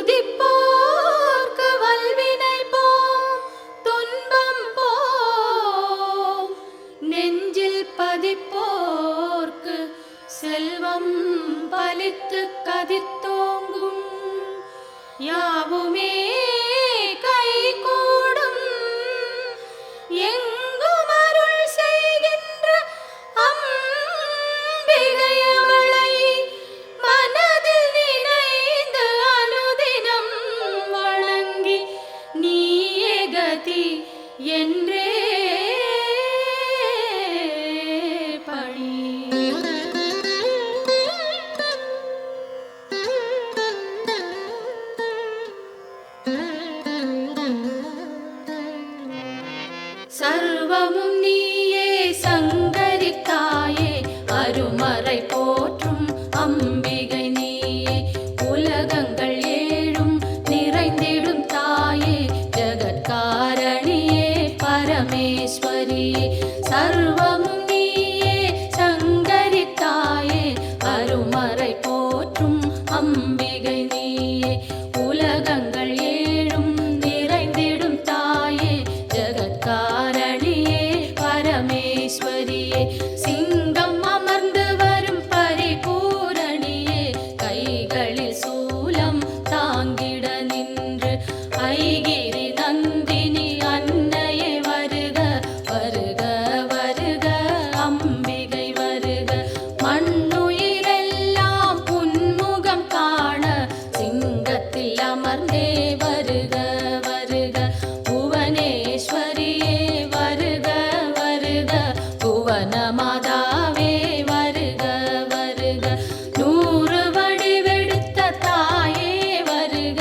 துதிப்போர்க்கு வல்வினை போம் துன்பம் போம் நெஞ்சில் பதிப்போர்க்கு செல்வம் பலித்து கதித்தோங்கும் யாவுமே கைகூடும் எங்கும் அருள் செய்கின்ற அம்பிகையவளை மனதில் நினைந்து அனுதினம் வணங்கி நீயே கதி என்றே பணி. சர்வமும் நீயே சங்கரி தாயே அருமறை போற்றும் அம்பிகை நீயே உலகங்கள் ஏழும் நிறைந்திடும் தாயே ஜகத்காரணியே பரமேஸ்வரியே சர்வமும் நீயே சங்கரி தாயே அருமறை போற்றும் அம்பிகை நீயே உலகங்கள் ஏழும் நிறைந்திடும் தாயே ஜகத்காரணியே பரமேஸ்வரியே சிங்கம் அமர்ந்து வரும் பரிபூரணியே கைகளில் சூலம் தாங்கிட நின்று ஐகிரி நந்தினி அன்னையே வருக வருக வருக அம்பிகை வருக மண்ணுயிரெல்லாம் புன்முகம் காண சிங்கத்தில் அமர்ந்தே வருக வருக புவனேஸ்வரியே வருக வருக புவன மாதாவே வருக வருக நூறு வடிவெடுத்த தாயே வருக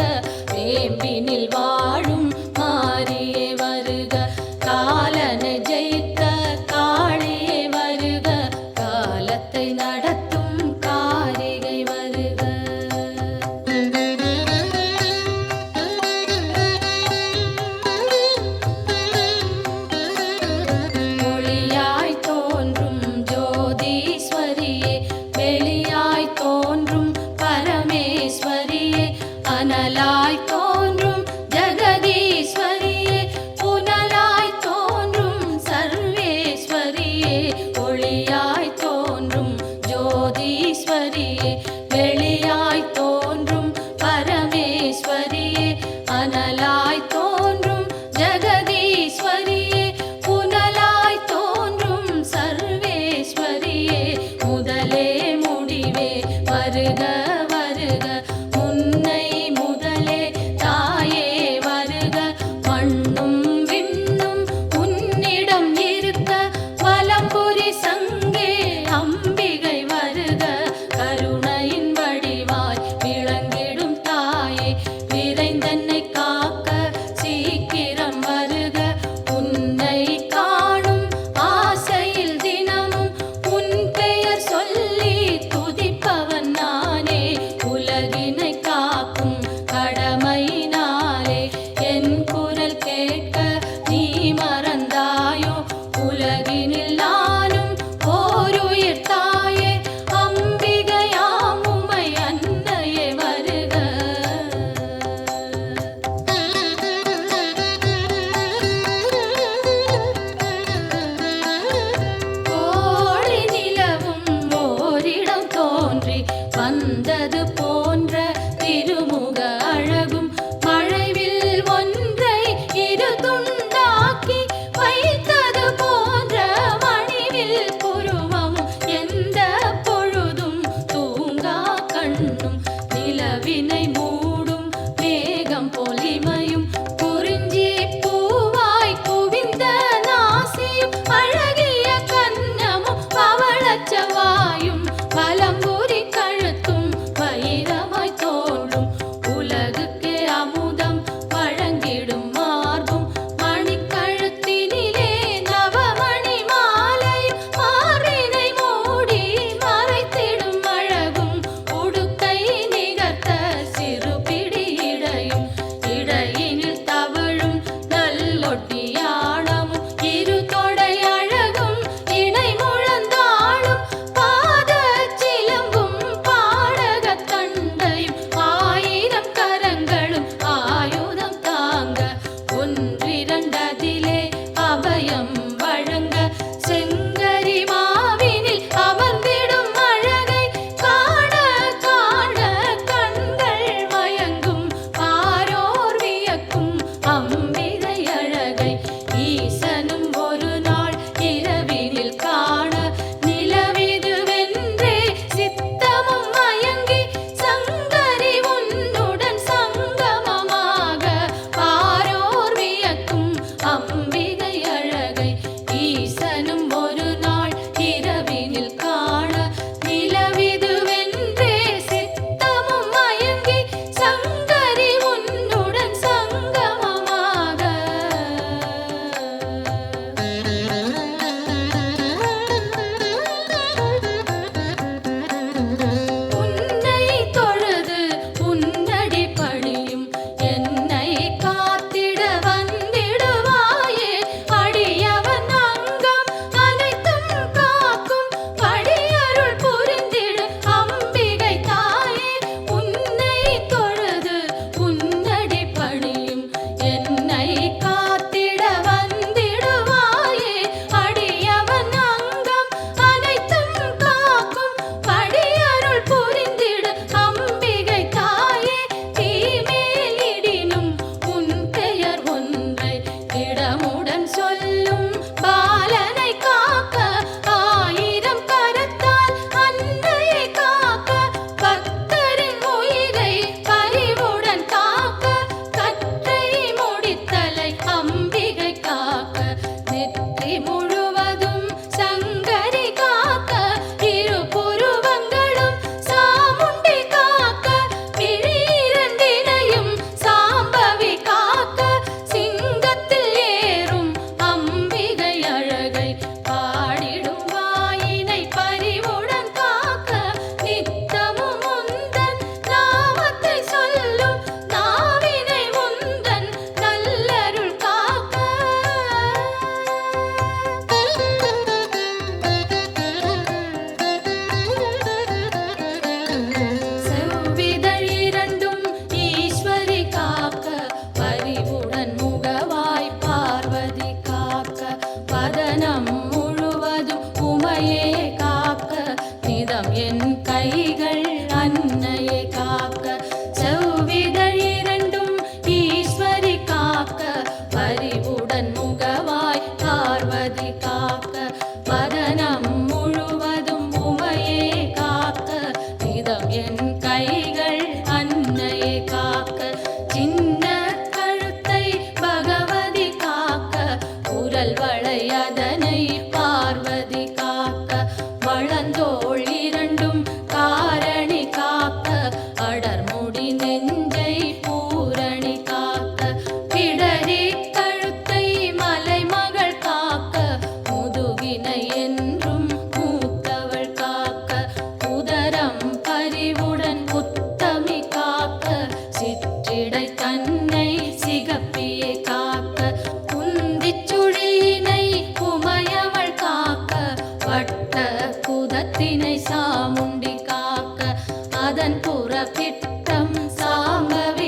வேம்பினில் வாழும் மாரியே வருக காலனை ஜெயித்த காளியே வருக காலத்தை நடத்தும் காரிகை வருக. ஒளியாய் தோன்றும் ஜோதீஸ்வரியே வெளியாய் தோன்றும் பரமேஸ்வரியே அனலாய் தோன்றும் ஜெகதீஸ்வரியே புனலாய் தோன்றும் சர்வேஸ்வரியே ஒளியாய் தோன்றும் ஜோதீஸ்வரியே வெளியாய் தோன்றும் பரமேஸ்வரியே அனலாய் தோன்றும் ஜெகதீஸ்வரியே புனலாய் தோன்றும் சர்வேஸ்வரியே முதலே முடிவே வருக வருக முன்னை முதலே தாயே வருக மண்ணும் விண்ணும் உன்னிடம் இருக்க வலம்புரி சங்கே அம்பிகை வருக கருணையின் வடிவாய் விளங்கிடும் தாயே விரைந்தன்னை காக்க சீக்கிரம் வருக உன்னை காணும் ஆசையில் தினமும் உன் பெயர் சொல்லி துதிப்பவன் நானே உலகினை காக்கும் கடமையினாலே என் குரல் கேட்க நீ மறந்தாயோ உலகினில் நானும் ஓருயிர் தாயே அம்பிகையாம் உமை அன்னையே வருக. கோழி நிலவும் ஓரிடம் தோன்றி வந்தது போன்ற திருமுக அழகும் மழைவில் ஒன்றை இரு துண்டாக்கி வைத்தது போன்ற மணிவில் புருவம் எந்த பொழுதும் தூங்கா கண்ணும் நிலவினை மூடும் மேகம் பொலிமையும் குறிஞ்சி பூவாய் குவிந்த நாசியும் அழகிய கன்னமும் பவளச்சவாயும் வலம்புரி கழுத்தும் வைரமாய் தோன்றும் உலகுக்கே அமுதம் வழங்கிடும் மார்பும் மணிக்கழுத்தினிலே நவமணி மாலையும் மார்பினை மூடி மறைத்திடும் அழகும் உடுக்கை நிகர்த்த சிறு நெஞ்சை பூரணி காக்க, பிடரி கழுத்தை மலைமகள் காக்க, முதுகினை என்றும் மூத்தவள் காக்க, உதரம் பரிவுடன் உத்தமி காக்க, சிற்றிடை தன்னை சிகப்பியை காக்க, குந்திச் சுழியினை உமையவள் காக்க, வட்ட குதத்தினை சாமுண்டி காக்க, அதன் புறப்பிட்டம் சாம்பவி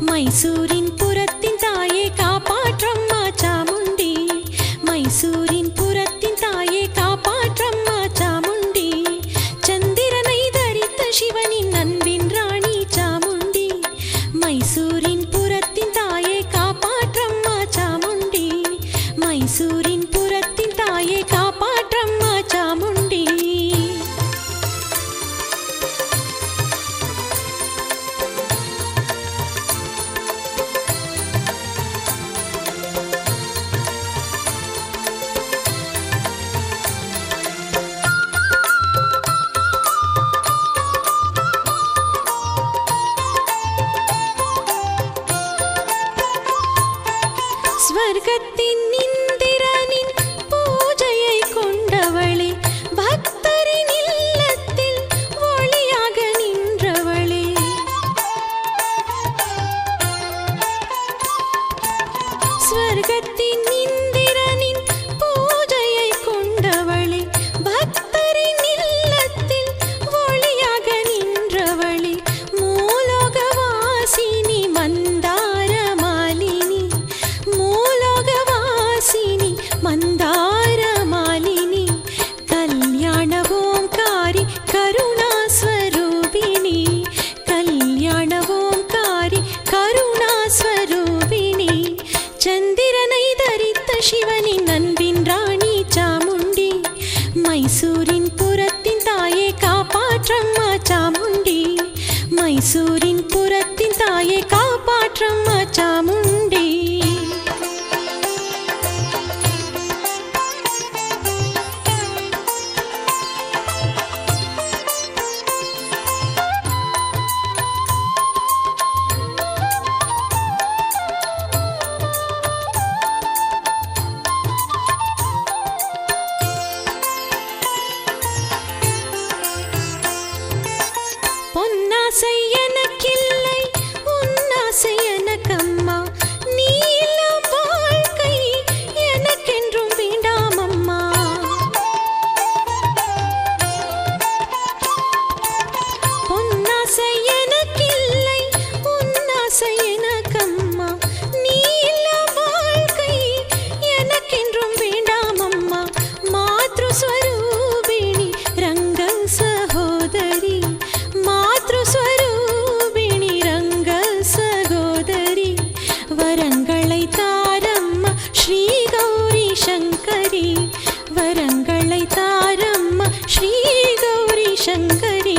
மைசூரின் புறத்தின் தாயே காப்பாற்றம்மா சாமுண்டி, மைசூரின் புறத்தின் தாயே காப்பாற்றம்மா சாமுண்டி, சந்திரனை தரித்த சிவனின் அன்பின் ராணி சாமுண்டி, மைசூரின் புறத்தின் தாயே காப்பாற்றம்மா சாமுண்டி, மைசூரின் புறத்தின் தாயே காப்பாற்றம்மா சாமுண்டி. ஸ்வர்கத்தின் இந்திரனின் பூஜையை கொண்டவளே, பக்தரின் இல்லத்தில் ஒளியாக நின்றவளே, ஸ்வர்கத்தின் இந்திரனின் பூஜையை கொண்டவளே, பக்தரின் இல்லத்தில் ஒளியாக நின்றவளே, மூலோகவாசினி மந்தார மாலினி, மூலோகவாசினி மந்தார மாலினி, கல்யாண ஓம்காரி கருணாஸ்வரூபிணி, கல்யாண ஓம்காரி கருணாஸ்வரூபிணி, சந்திரனை தரித்த சங்கரி வரங்களை தாரம்மா ஸ்ரீ கௌரி சங்கரி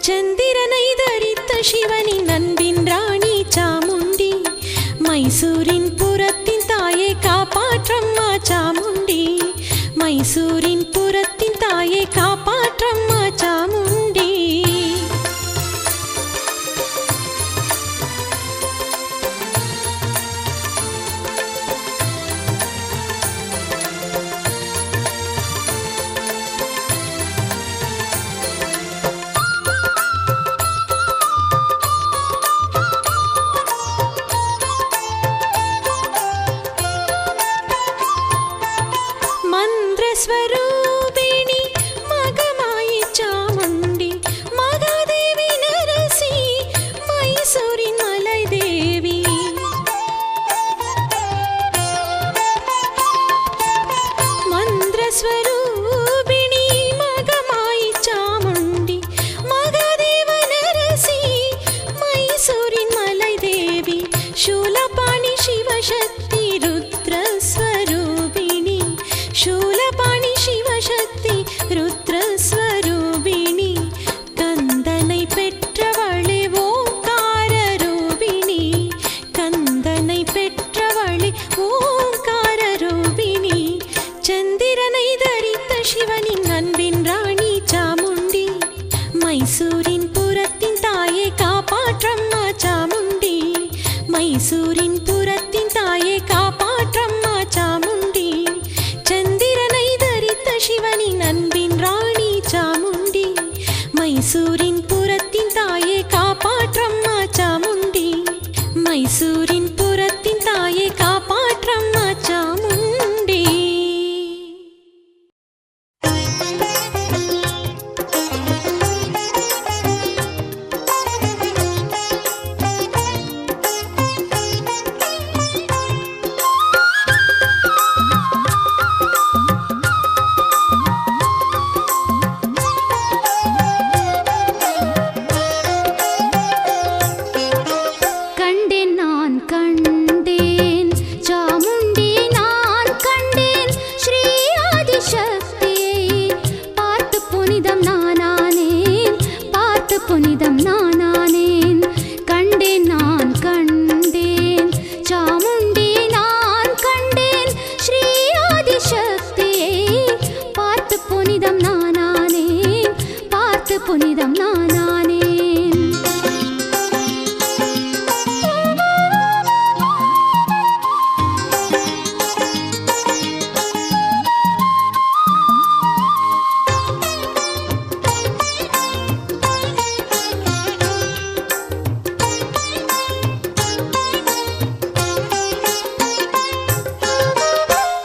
சந்திரனை தரித்த சிவனின் அன்பின் ராணி சாமுண்டி மைசூரின் புறத்தின் தாயை காப்பாற்றம்மா சாமுண்டி மைசூரின் புறத்தின் தாயை காப்பாற்றம்மா சாமுண்டி மந்திரஸ்வரூபிணி மகமாயி சாமுண்டி மகாதேவி நரசி மைசூரின் மலை தேவி மந்திரஸ்வரூபிணி மகமாயி சாமுண்டி மகாதேவ நரசி மைசூரின் மலை தேவி சூலபாணி சிவசக்தி ருத்ரஸ்வரூபிணி शूलपाणि शिवशक्ति रुद्रस्वरूपिणी कन्दनै पेट्रवळे ओंकाररूपिणी कन्दनै पेट्रवळे ओंकाररूपिणी चन्दिरनै धरित शिवनिन अन्बिन राणि चामुण्डी मैसूरिन पुरत्तिन ताये कापाट्रम्मा चामुण्डी मैसूरिन पुरत्तिन ताये कापाट्रम्मा चामुण्डी चन्दिरनै धरित शिवनिन अन्बिन राणि चामुण्डी मैसूरिन पुरत्तिन ताये कापाट्रम्मा चामुण्डी मैसूरिन पुरत्तिन ताये कापाट्रम्मा चामुण्डी புனிதம் நானானேன்.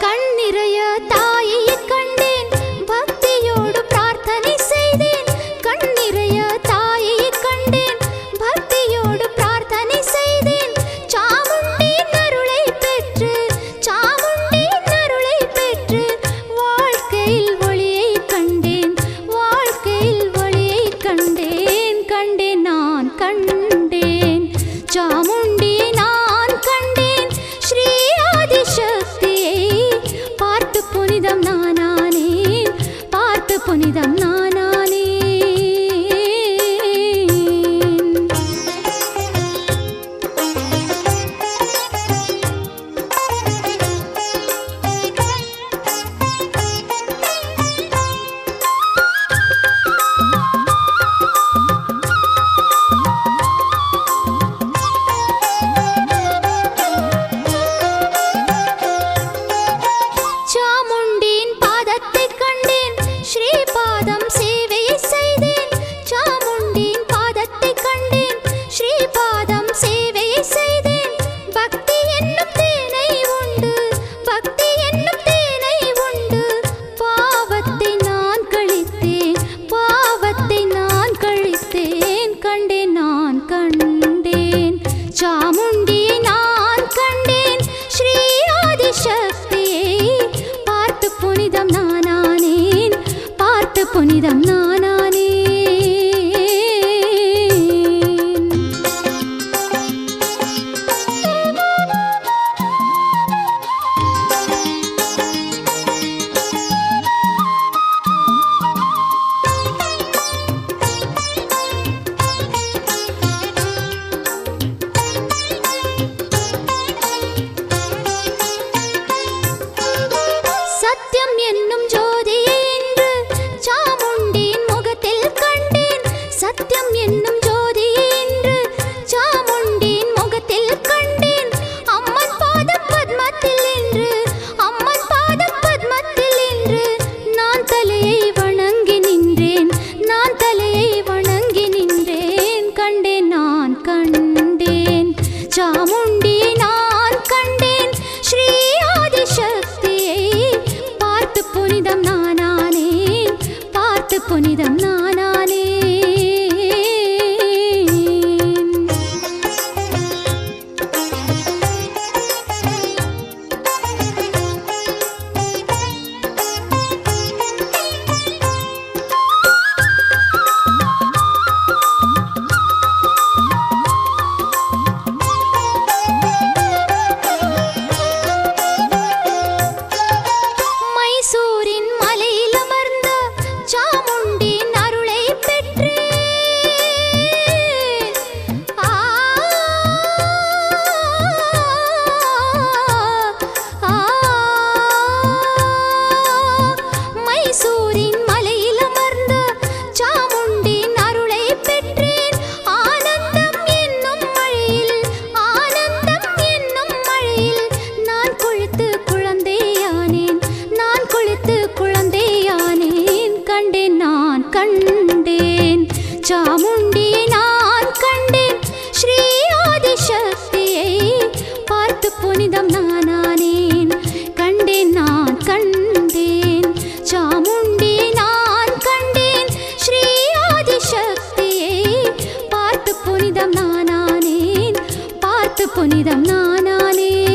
கண்ணிறைய தாயை கண்டேன், பக்தியோடு பிரார்த்தனை செய்தேன். கண்ணிறைய சத்தியம் என்னும் ஜோதியை இன்று சாமுண்டியின் முகத்தில் கண்டேன். சத்தியம் என்னும் ஜோதியை இன்று சாமுண்டியின் முகத்தில் கண்டேன். அம்மன் பாதம் பத்மத்தில் இன்று, அம்மன் பாதம் பத்மத்தில் இன்று நான் தலையை வணங்கி நின்றேன், நான் தலையை வணங்கி நின்றேன். கண்டேன், நான் கண்டேன் சாமுண்டியை, நான் கண்டேன் ஸ்ரீ ஆதிசக்தியை. பார்த்து புனிதம் நானானேன், பார்த்து புனிதம் நானானேன். மைசூரின் மலையில் அமர்ந்த சாமுண்டியின் அருளை பெற்றேன். ஆ, ஆ, மைசூரின் மலையில் அமர்ந்த சாமுண்டியின் அருளை பெற்றேன். ஆனந்தம் என்னும் மழையில், ஆனந்தம் என்னும் மழையில் நான் குளித்து குழந்தையானேன், நான் குளித்து குழந்தையானேன். கண்டேன், நான் கண்டேன் சாமுண்டியை, நான் கண்டேன் ஸ்ரீ ஆதிசக்தியை. பார்த்து புனிதம் நானானேன். கண்டேன், நான் கண்டேன் சாமுண்டியை, நான் கண்டேன் ஸ்ரீ ஆதிசக்தியை. பார்த்து புனிதம் நானானேன், பார்த்து புனிதம் நானானேன்.